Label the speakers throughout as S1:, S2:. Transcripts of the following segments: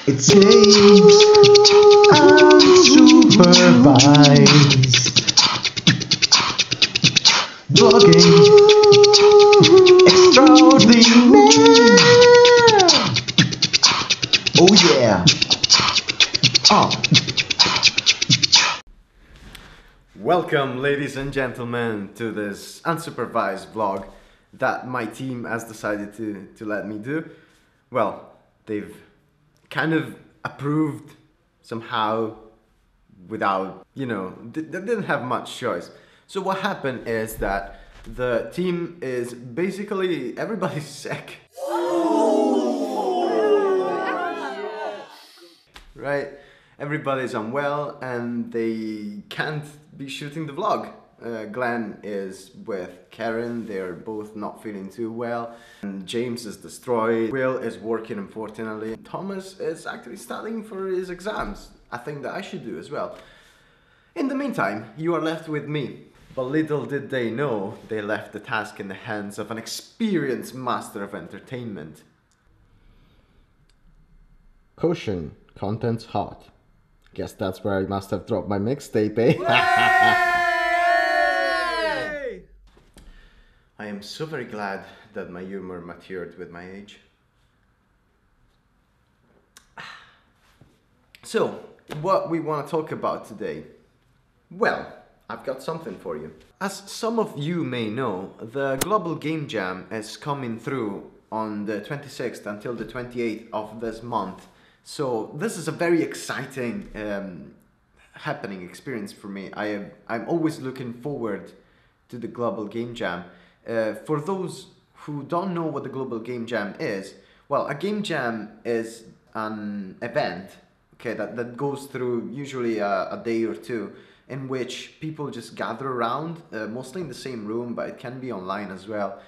S1: It's James, unsupervised vlogging extraordinaire. Oh yeah.
S2: Welcome, ladies and gentlemen, to this unsupervised vlog that my team has decided to let me do. Well, they've kind of approved somehow without, they didn't have much choice. So what happened is that the team is basically, everybody's sick. Right? Everybody's unwell and they can't be shooting the vlog. Glenn is with Keren, they're both not feeling too well. And James is destroyed. Will is working, unfortunately. Thomas is actually studying for his exams. I think that I should do as well. In the meantime, you are left with me. But little did they know, they left the task in the hands of an experienced master of entertainment. Caution, content's hot. Guess that's where I must have dropped my mixtape, eh? I am so very glad that my humor matured with my age. So, what we want to talk about today? Well, I've got something for you. As some of you may know, the Global Game Jam is coming through on the 26th until the 28th of this month. So this is a very exciting happening experience for me. I'm always looking forward to the Global Game Jam. For those who don't know what the Global Game Jam is, well, a game jam is an event, okay, that goes through usually a day or two, in which people just gather around, mostly in the same room, but it can be online as well.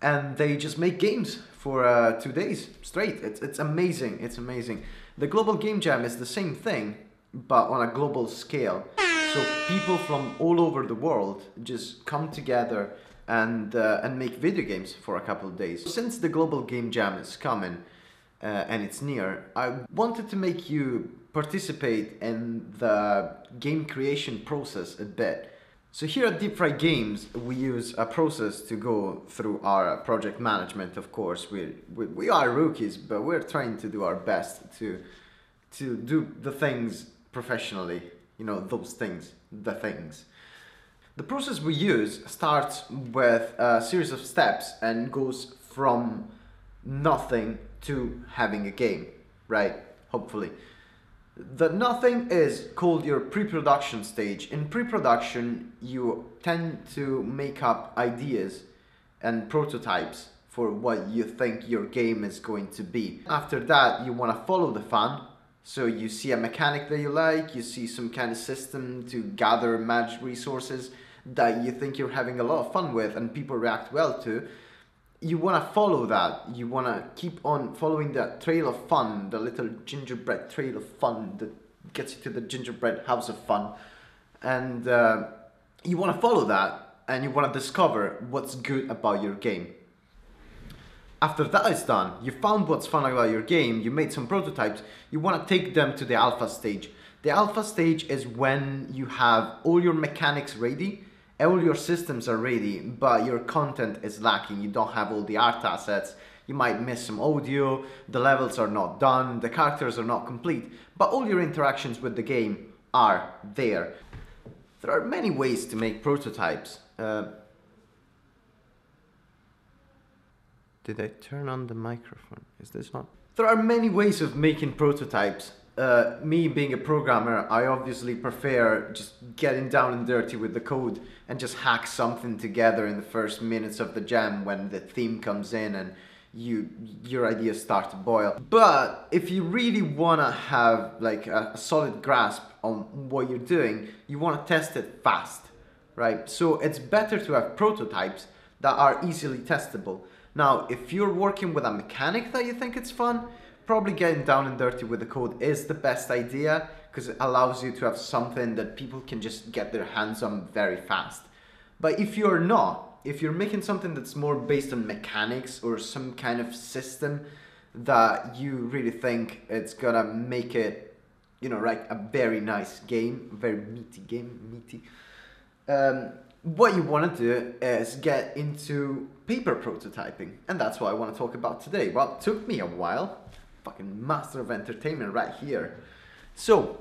S2: And they just make games for 2 days straight. It's amazing, it's amazing. The Global Game Jam is the same thing, but on a global scale. So people from all over the world just come together and make video games for a couple of days. Since the Global Game Jam is coming and it's near, I wanted to make you participate in the game creation process a bit. So here at Deep Fry Games, we use a process to go through our project management. Of course, we are rookies, but we're trying to do our best to do the things professionally. You know, those things, the things. The process we use starts with a series of steps and goes from nothing to having a game, right? Hopefully. The nothing is called your pre-production stage. In pre-production, you tend to make up ideas and prototypes for what you think your game is going to be. After that, you want to follow the fun. So you see a mechanic that you like, you see some kind of system to gather and manage resources that you think you're having a lot of fun with and people react well to. You want to follow that. You want to keep on following that trail of fun, the little gingerbread trail of fun that gets you to the gingerbread house of fun. And you want to follow that and you want to discover what's good about your game. After that is done, you found what's fun about your game, you made some prototypes, you want to take them to the alpha stage. The alpha stage is when you have all your mechanics ready, all your systems are ready, but your content is lacking. You don't have all the art assets, you might miss some audio, the levels are not done, the characters are not complete, but all your interactions with the game are there. There are many ways to make prototypes. Did I turn on the microphone? Is this on? There are many ways of making prototypes. Me being a programmer, I obviously prefer just getting down and dirty with the code and just hack something together in the first minutes of the jam when the theme comes in and your ideas start to boil. But if you really want to have like a solid grasp on what you're doing, you want to test it fast, right? So it's better to have prototypes that are easily testable. Now, if you're working with a mechanic that you think it's fun, probably getting down and dirty with the code is the best idea because it allows you to have something that people can just get their hands on very fast. But if you're not, if you're making something that's more based on mechanics or some kind of system that you really think it's gonna make it, you know, like a very nice game, very meaty game, what you want to do is get into paper prototyping, and that's what I want to talk about today. Well, it took me a while. Fucking master of entertainment right here. So,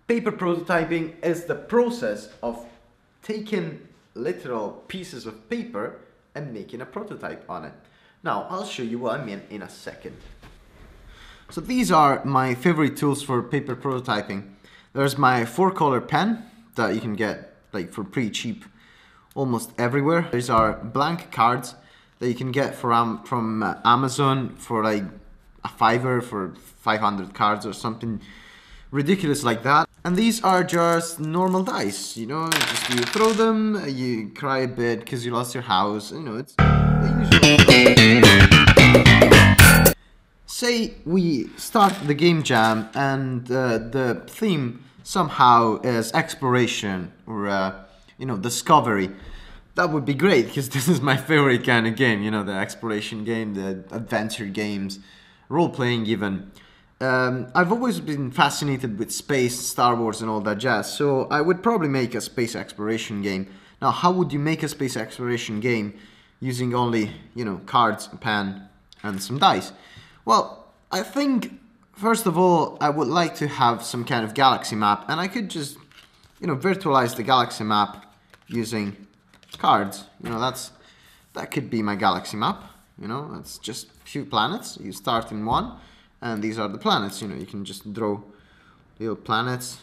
S2: paper prototyping is the process of taking literal pieces of paper and making a prototype on it. Now, I'll show you what I mean in a second. So these are my favorite tools for paper prototyping. There's my 4-color pen that you can get like for pretty cheap almost everywhere. These are blank cards that you can get from Amazon for like a $5 for 500 cards or something ridiculous like that. And these are just normal dice, you know, just you throw them, you cry a bit because you lost your house, you know, it's the usual. Say we start the game jam and the theme somehow is exploration or, you know, discovery. That would be great because this is my favorite kind of game, you know, the exploration game, the adventure games, role-playing even. I've always been fascinated with space, Star Wars and all that jazz, so I would probably make a space exploration game. Now, how would you make a space exploration game using only, you know, cards, a pen and some dice? Well, I think, first of all, I would like to have some kind of galaxy map, and I could just, you know, virtualize the galaxy map using cards. You know, that could be my galaxy map. You know, that's just a few planets. You start in one, and these are the planets. You know, you can just draw little planets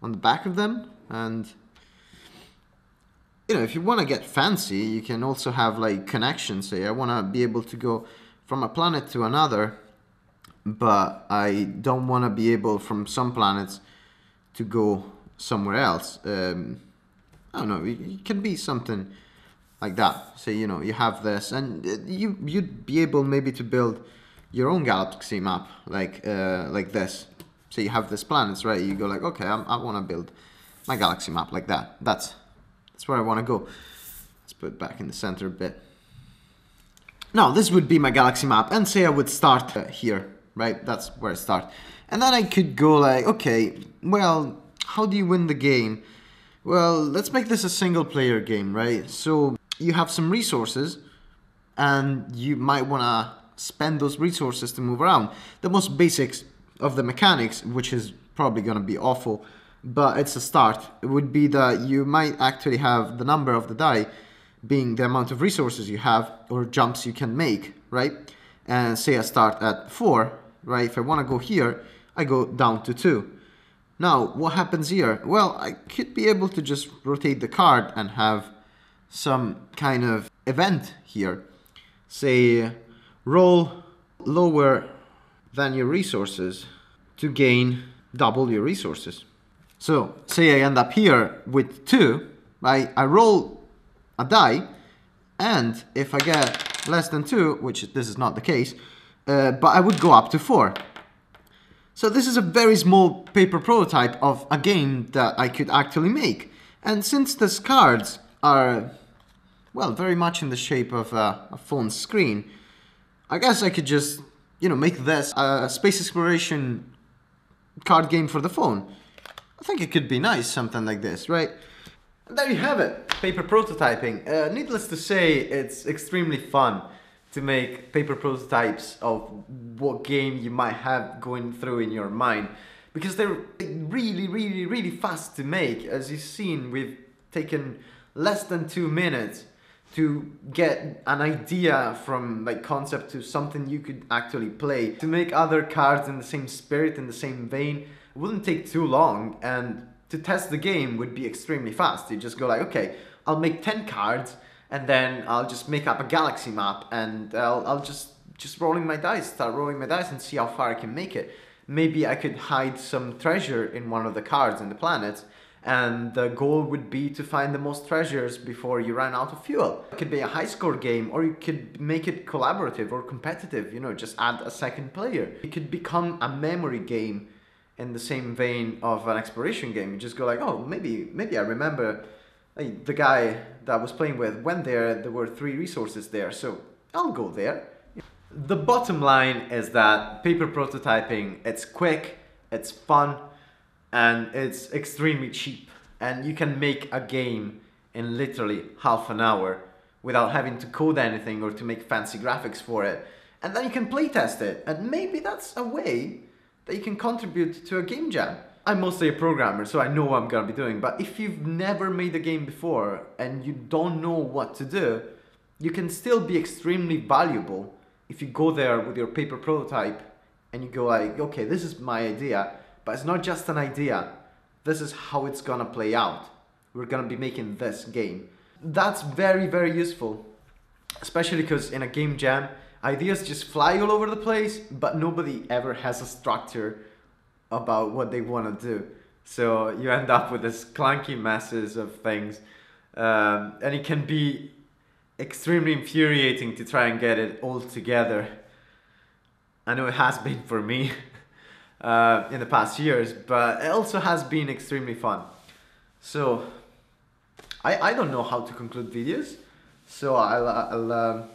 S2: on the back of them, and you know, if you want to get fancy, you can also have like connections. Say, I want to be able to go from a planet to another, but I don't want to be able from some planets to go somewhere else. I don't know. It can be something like that. So, you know, you have this, and you'd be able maybe to build your own galaxy map like this. So you have these planets, right? You go like, okay, I want to build my galaxy map like that. That's where I want to go. Let's put it back in the center a bit. Now, this would be my galaxy map, and say I would start here, right? That's where I start. And then I could go like, okay, well, how do you win the game? Well, let's make this a single player game, right? So you have some resources, and you might want to spend those resources to move around. The most basics of the mechanics, which is probably going to be awful, but it's a start, it would be that you might actually have the number of the die being the amount of resources you have or jumps you can make, right? And say I start at 4, right? If I want to go here, I go down to 2. Now, what happens here? Well, I could be able to just rotate the card and have some kind of event here. Say, roll lower than your resources to gain double your resources. So, say I end up here with 2, right? I roll a die, and if I get less than 2, which this is not the case, but I would go up to 4. So this is a very small paper prototype of a game that I could actually make. And since these cards are, well, very much in the shape of a phone screen, I guess I could just, you know, make this a space exploration card game for the phone. I think it could be nice, something like this, right? And there you have it, paper prototyping. Needless to say, it's extremely fun to make paper prototypes of what game you might have going through in your mind, because they're really fast to make. As you've seen, we've taken less than 2 minutes to get an idea from like concept to something you could actually play. To make other cards in the same spirit, in the same vein, it wouldn't take too long, and to test the game would be extremely fast. You just go like, okay, I'll make 10 cards, and then I'll just make up a galaxy map, and I'll just rolling my dice, start rolling my dice and see how far I can make it. Maybe I could hide some treasure in one of the cards in the planets, and the goal would be to find the most treasures before you run out of fuel. It could be a high score game, or you could make it collaborative or competitive, you know, just add a second player. It could become a memory game in the same vein of an exploration game. You just go like, oh, maybe I remember the guy that I was playing with went there, there were 3 resources there, so I'll go there. The bottom line is that paper prototyping, it's quick, it's fun, and it's extremely cheap. And you can make a game in literally half an hour without having to code anything or to make fancy graphics for it. And then you can playtest it, and maybe that's a way that you can contribute to a game jam. I'm mostly a programmer, so I know what I'm gonna be doing, but if you've never made a game before and you don't know what to do, you can still be extremely valuable if you go there with your paper prototype and you go like, okay, this is my idea, but it's not just an idea, this is how it's gonna play out. We're gonna be making this game. That's very, very useful, especially because in a game jam, ideas just fly all over the place, but nobody ever has a structure about what they want to do. So you end up with this clunky messes of things, and it can be extremely infuriating to try and get it all together. I know it has been for me in the past years, but it also has been extremely fun. So I don't know how to conclude videos, so I'll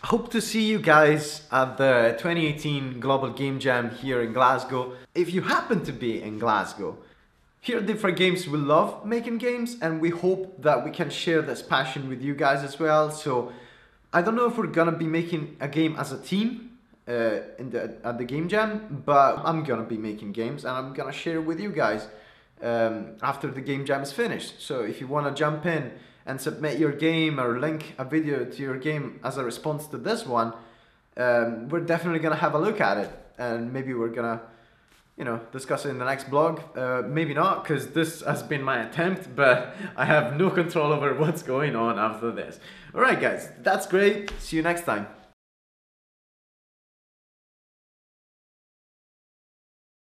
S2: hope to see you guys at the 2018 Global Game Jam here in Glasgow. If you happen to be in Glasgow, here at DFG Games we love making games, and we hope that we can share this passion with you guys as well. So I don't know if we're gonna be making a game as a team at the Game Jam, but I'm gonna be making games and I'm gonna share with you guys after the Game Jam is finished. So if you wanna jump in and submit your game or link a video to your game as a response to this one, we're definitely gonna have a look at it, and maybe we're gonna, you know, discuss it in the next blog. Maybe not, because this has been my attempt, but I have no control over what's going on after this. Alright guys, that's great. See you next time.